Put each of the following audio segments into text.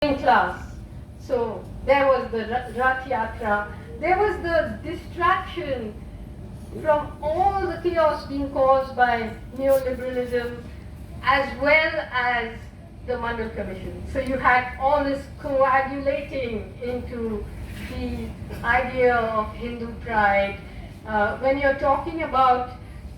class. So there was the Rath Yatra, there was the distraction from all the chaos being caused by neoliberalism as well as the Mandal Commission. So you had all this coagulating into the idea of Hindu pride. When you're talking about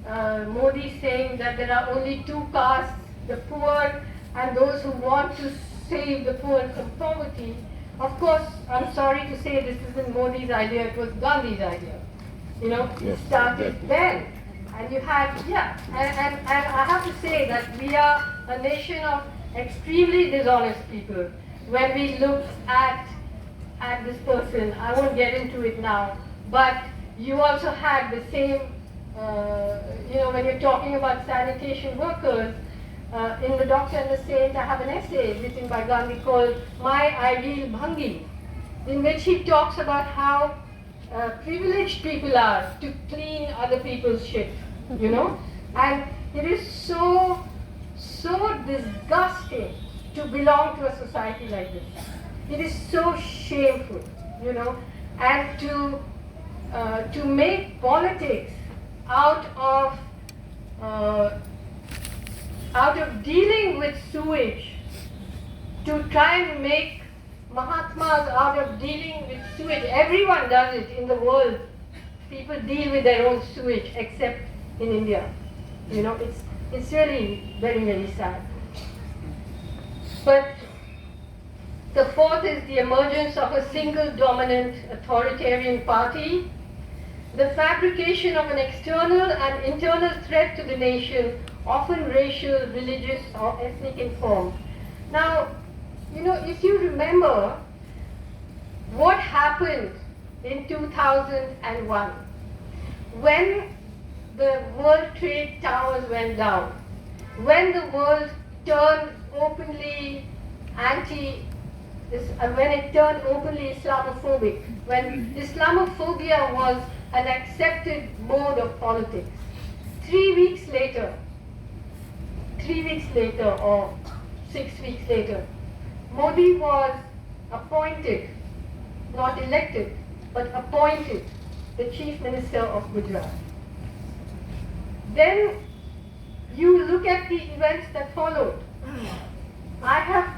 Modi saying that there are only two castes, the poor and those who want to save the poor from poverty, of course, I'm sorry to say this isn't Modi's idea, it was Gandhi's idea. You know, it started then. And you had, and I have to say that we are a nation of extremely dishonest people. When we look at this person, I won't get into it now, but you also had the same, when you're talking about sanitation workers, in The Doctor and the Saint, I have an essay written by Gandhi called My Ideal Bhangi, in which he talks about how privileged people are to clean other people's shit, and it is so disgusting to belong to a society like this. It is so shameful, and to make politics out of dealing with sewage, to try and make Mahatmas out of dealing with sewage. Everyone does it in the world. People deal with their own sewage, except in India. It's really very, very sad. But the fourth is the emergence of a single dominant authoritarian party, the fabrication of an external and internal threat to the nation, often racial, religious, or ethnic in form. Now, if you remember what happened in 2001, when the World Trade Towers went down, when the world turned openly when it turned openly Islamophobic, when Islamophobia was an accepted mode of politics. 3 weeks later, or 6 weeks later, Modi was appointed, not elected, but appointed the Chief Minister of Gujarat. Then you look at the events that followed. I have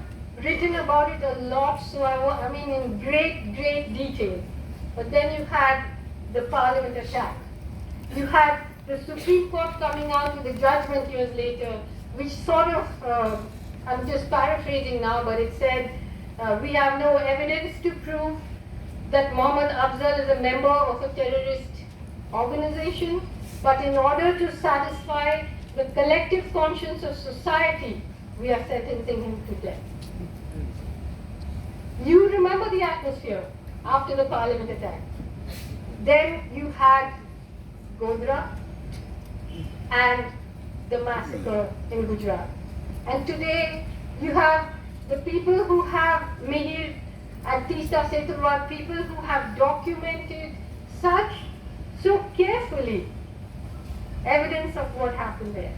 written about it a lot, so in great detail. But then you had the Parliament attack. You had the Supreme Court coming out with a judgment years later, which sort of, I'm just paraphrasing now, but it said, we have no evidence to prove that Mohammed Afzal is a member of a terrorist organization, but in order to satisfy the collective conscience of society, we are sentencing him to death. You remember the atmosphere after the Parliament attack. Then you had Godhra and the massacre in Gujarat. And today you have the people who have Mihir and Tista Setalwar, people who have documented so carefully evidence of what happened there.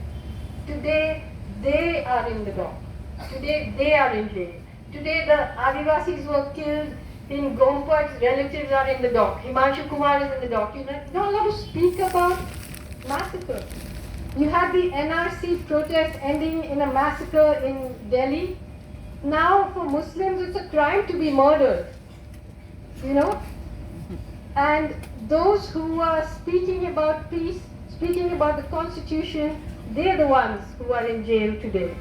Today they are in the dock. Today they are in jail. Today the Adivasis who were killed in Gompat's relatives are in the dock. Himanshu Kumar is in the dock. You're not allowed to speak about massacre. You had the NRC protest ending in a massacre in Delhi. Now for Muslims it's a crime to be murdered. And those who are speaking about peace, speaking about the Constitution, they're the ones who are in jail today.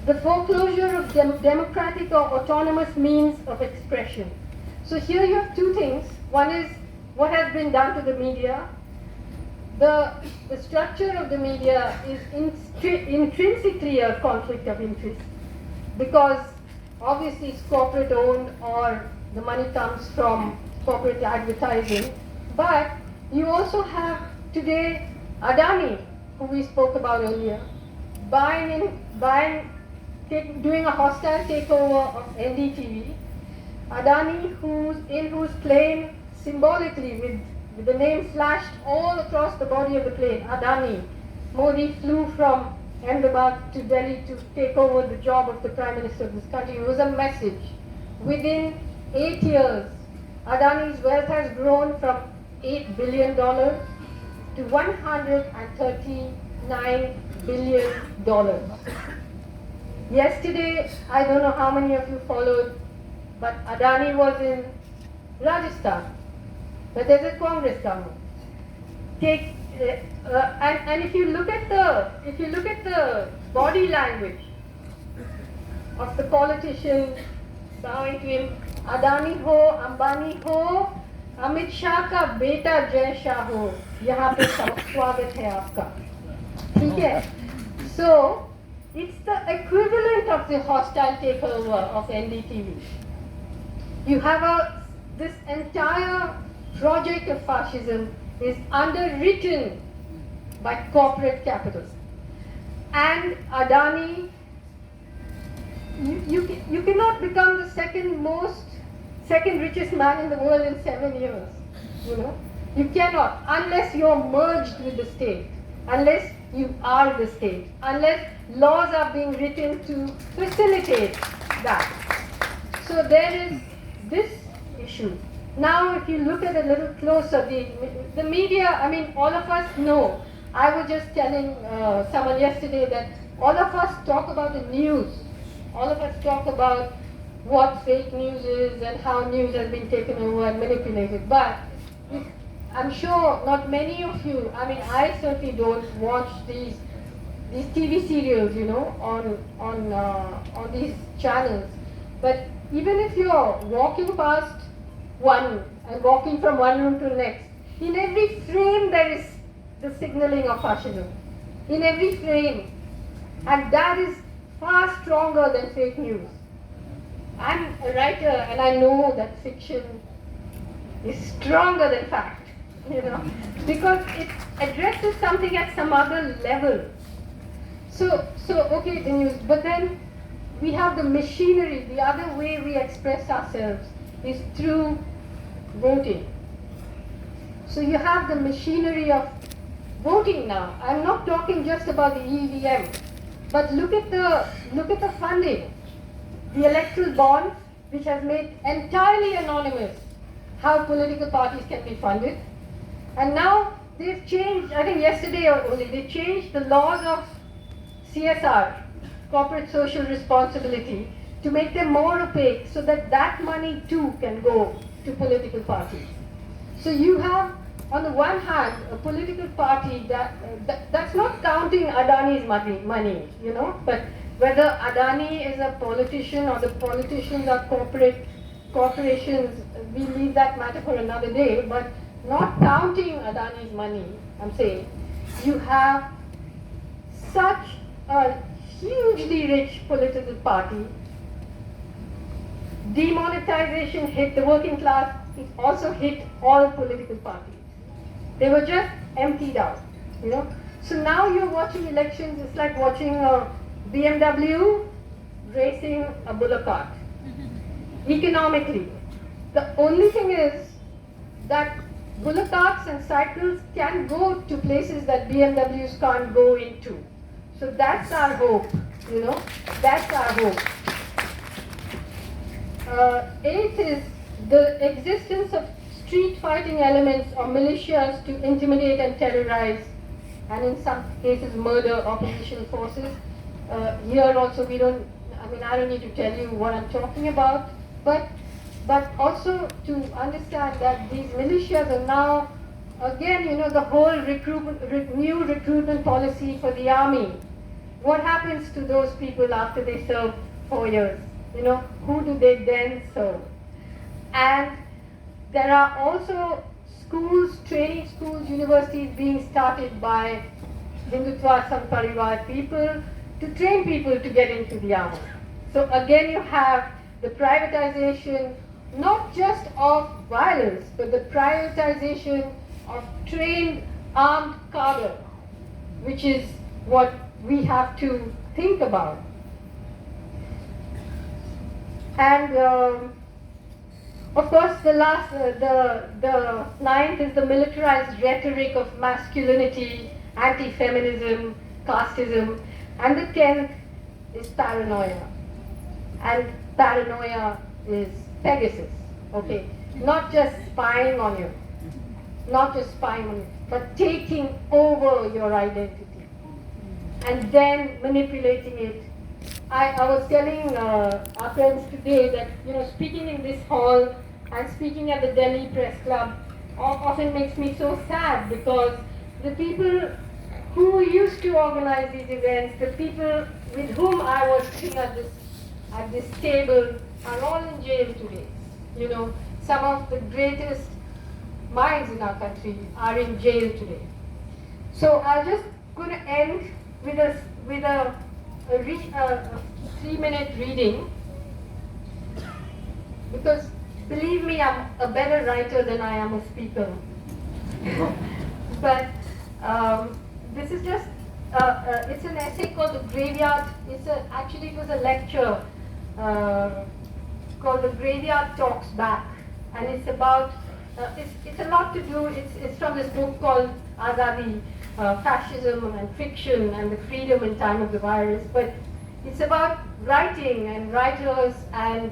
The foreclosure of democratic or autonomous means of expression. So here you have two things. One is what has been done to the media. The structure of the media is intrinsically a conflict of interest, because obviously it's corporate owned or the money comes from corporate advertising. But you also have today Adani, who we spoke about earlier, doing a hostile takeover of NDTV. Adani, in whose plane, symbolically, with the name slashed all across the body of the plane, Adani, Modi flew from Ahmedabad to Delhi to take over the job of the Prime Minister of this country. It was a message. Within 8 years, Adani's wealth has grown from $8 billion to $139 billion. Yesterday, I don't know how many of you followed, but Adani was in Rajasthan, but there's a Congress government. And if you look at the body language of the politicians bowing to him, Adani ho, Ambani ho, Amit Shah का बेटा जय शाह हो, यहाँ पे स्वागत है आपका, ठीक है? So it's the equivalent of the hostile takeover of NDTV. You have this entire project of fascism is underwritten by corporate capital. And Adani, you cannot become the second richest man in the world in 7 years. You cannot, unless you're merged with the state, unless you are the state, unless laws are being written to facilitate that. So there is this issue. Now, if you look at it a little closer, the media, I mean, all of us know. I was just telling someone yesterday that all of us talk about the news. All of us talk about what fake news is and how news has been taken over and manipulated. But I'm sure not many of you, I mean, I certainly don't watch these TV serials, on these channels. But even if you're walking past one and walking from one room to the next, in every frame there is the signaling of fascism. In every frame. And that is far stronger than fake news. I'm a writer and I know that fiction is stronger than fact, because it addresses something at some other level. So okay, the news, but then we have the machinery. The other way we express ourselves is through voting. So you have the machinery of voting now. I'm not talking just about the EVM, but look at the funding. The electoral bonds, which has made entirely anonymous how political parties can be funded. And now they've changed, I think yesterday only, they changed the laws of CSR, corporate social responsibility, to make them more opaque so that money too can go to political parties. So you have, on the one hand, a political party that's not counting Adani's money, but whether Adani is a politician or the politicians are corporations, we leave that matter for another day, but not counting Adani's money, I'm saying, you have such a hugely rich political party. Demonetization hit the working class, it also hit all political parties. They were just emptied out, So now you're watching elections, it's like watching a BMW racing a bullock cart. Economically, the only thing is that bullock carts and cycles can go to places that BMWs can't go into. So that's our hope, that's our hope. Eighth is the existence of street fighting elements or militias to intimidate and terrorize, and in some cases murder opposition forces. Here also I don't need to tell you what I'm talking about, but also to understand that these militias are now, again, the whole new recruitment policy for the army. What happens to those people after they serve 4 years? Who do they then serve? And there are also schools, training schools, universities being started by Hindutva Samaparivar people to train people to get into the army. So again you have the privatization not just of violence, but the privatization of trained armed cadre, which is what we have to think about. And of course, the ninth is the militarized rhetoric of masculinity, anti-feminism, casteism. And the 10th is paranoia. And paranoia is Pegasus, okay? Not just spying on you, not just spying on you, but taking over your identity and then manipulating it. I was telling our friends today that, speaking in this hall and speaking at the Delhi Press Club often makes me so sad, because the people who used to organize these events, the people with whom I was sitting at this table, are all in jail today. Some of the greatest minds in our country are in jail today. So I'm just going to end with a 3-minute reading, because believe me, I'm a better writer than I am a speaker. But this is just, it's an essay called The Graveyard. Actually, it was a lecture called The Graveyard Talks Back. And it's about, it's a lot to do, it's from this book called Azadi, Fascism and Fiction and the Freedom in Time of the Virus. But it's about writing and writers and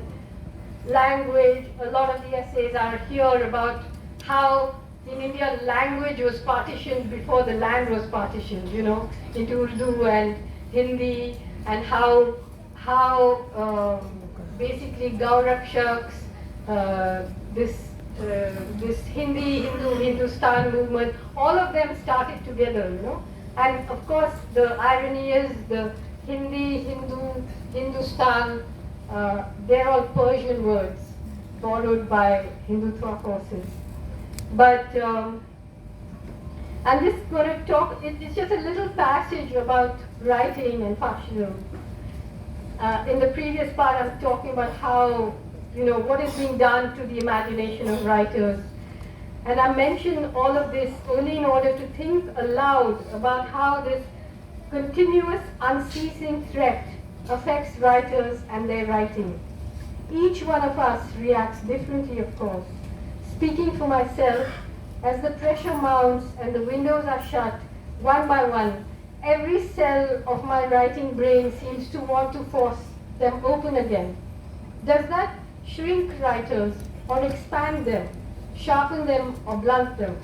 language. A lot of the essays are here about how in India language was partitioned before the land was partitioned, into Urdu and Hindi, and how basically Gaurakshaks, this Hindustan movement, all of them started together, And of course, the irony is the Hindustan, they're all Persian words borrowed by Hindutva forces. But, I'm just going to talk, it's just a little passage about writing and fascism. In the previous part, I'm talking about how, what is being done to the imagination of writers. And I mention all of this only in order to think aloud about how this continuous, unceasing threat affects writers and their writing. Each one of us reacts differently, of course. Speaking for myself, as the pressure mounts and the windows are shut, one by one, every cell of my writing brain seems to want to force them open again. Does that shrink writers or expand them, sharpen them or blunt them?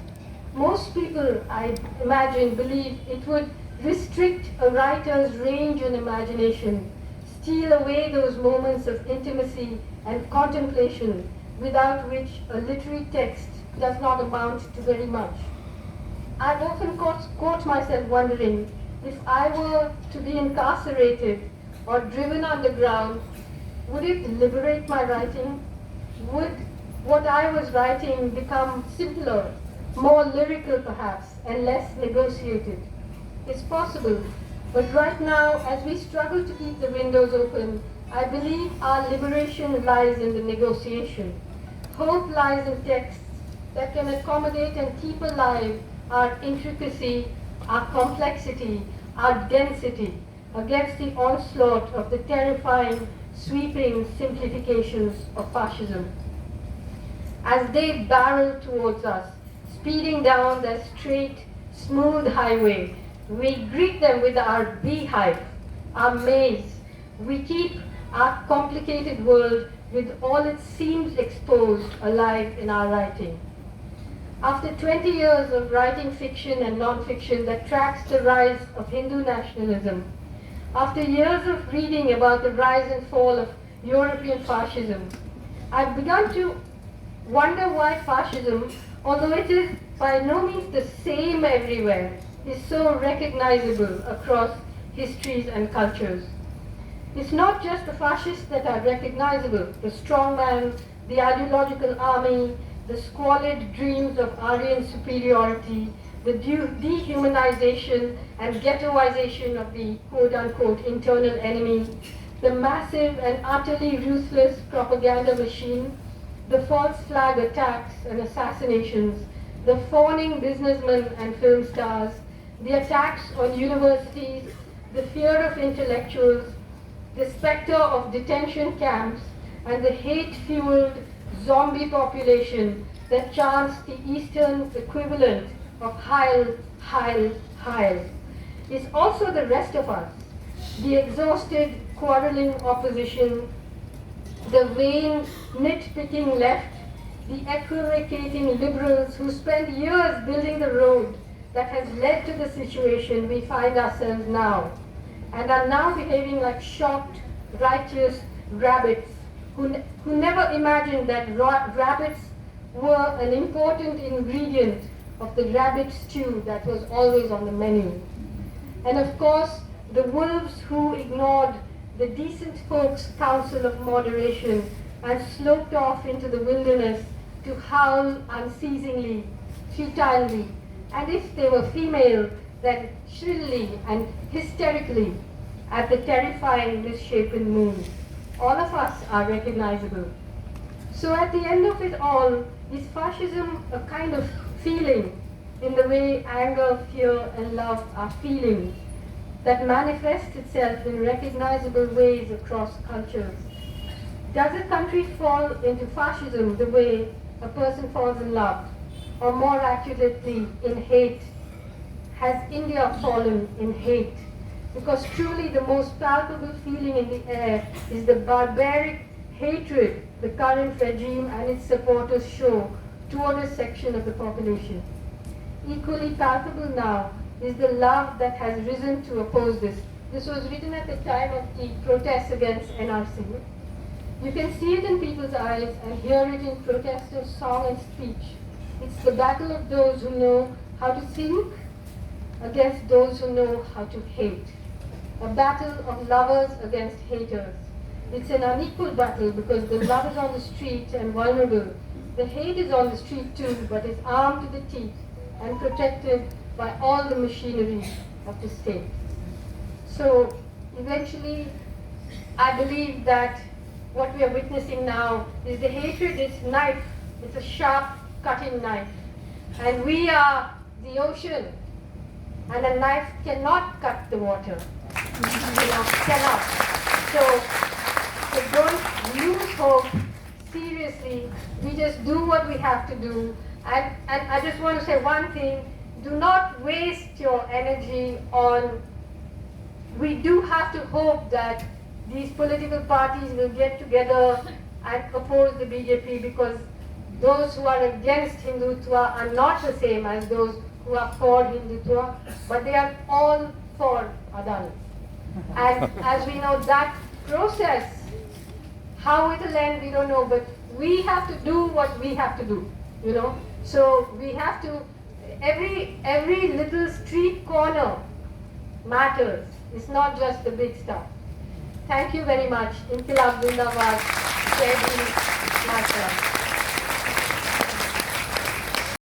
Most people, I imagine, believe it would restrict a writer's range and imagination, steal away those moments of intimacy and contemplation without which a literary text does not amount to very much. I've often caught myself wondering, if I were to be incarcerated or driven underground, would it liberate my writing? Would what I was writing become simpler, more lyrical perhaps, and less negotiated? It's possible, but right now, as we struggle to keep the windows open, I believe our liberation lies in the negotiation. Hope lies in texts that can accommodate and keep alive our intricacy, our complexity, our density, against the onslaught of the terrifying, sweeping simplifications of fascism. As they barrel towards us, speeding down their straight, smooth highway, we greet them with our beehive, our maze. We keep our complicated world with all its seams exposed alive in our writing. After 20 years of writing fiction and non-fiction that tracks the rise of Hindu nationalism, after years of reading about the rise and fall of European fascism, I've begun to wonder why fascism, although it is by no means the same everywhere, is so recognizable across histories and cultures. It's not just the fascists that are recognizable, the strongman, the ideological army, the squalid dreams of Aryan superiority, the dehumanization and ghettoization of the quote-unquote internal enemy, the massive and utterly ruthless propaganda machine, the false flag attacks and assassinations, the fawning businessmen and film stars, the attacks on universities, the fear of intellectuals, the specter of detention camps, and the hate-fueled zombie population that chants the Eastern equivalent of Heil, Heil, Heil. Is also the rest of us, the exhausted, quarreling opposition, the vain, nitpicking left, the equivocating liberals who spent years building the road that has led to the situation we find ourselves now, and are now behaving like shocked, righteous rabbits who never imagined that rabbits were an important ingredient of the rabbit stew that was always on the menu. And of course, the wolves who ignored the decent folks' counsel of moderation and sloped off into the wilderness to howl unceasingly, futilely, and if they were female, then shrilly and hysterically at the terrifying misshapen moon. All of us are recognizable. So at the end of it all, is fascism a kind of feeling in the way anger, fear, and love are feelings that manifests itself in recognizable ways across cultures? Does a country fall into fascism the way a person falls in love, or more accurately, in hate? Has India fallen in hate? Because truly the most palpable feeling in the air is the barbaric hatred the current regime and its supporters show toward a section of the population. Equally palpable now is the love that has risen to oppose this. This was written at the time of the protests against NRC. You can see it in people's eyes and hear it in protesters' song and speech. It's the battle of those who know how to think against those who know how to hate. A battle of lovers against haters. It's an unequal battle because the love is on the street and vulnerable. The hate is on the street too, but is armed to the teeth and protected by all the machinery of the state. So eventually, I believe that what we are witnessing now is the hatred is knife. It's a sharp cutting knife. And we are the ocean. And a knife cannot cut the water. Cannot. So don't lose hope. Seriously, we just do what we have to do. And I just want to say one thing. Do not waste your energy on, we do have to hope that these political parties will get together and oppose the BJP, because those who are against Hindutva are not the same as those who are for Hindutva, but they are all for Adani. And as we know, that process, how it will end, we don't know, but we have to do what we have to do, you know. So we have to, every little street corner matters. It's not just the big stuff. Thank you very much. Inkilab Zindabad. Jai Hind, Matra.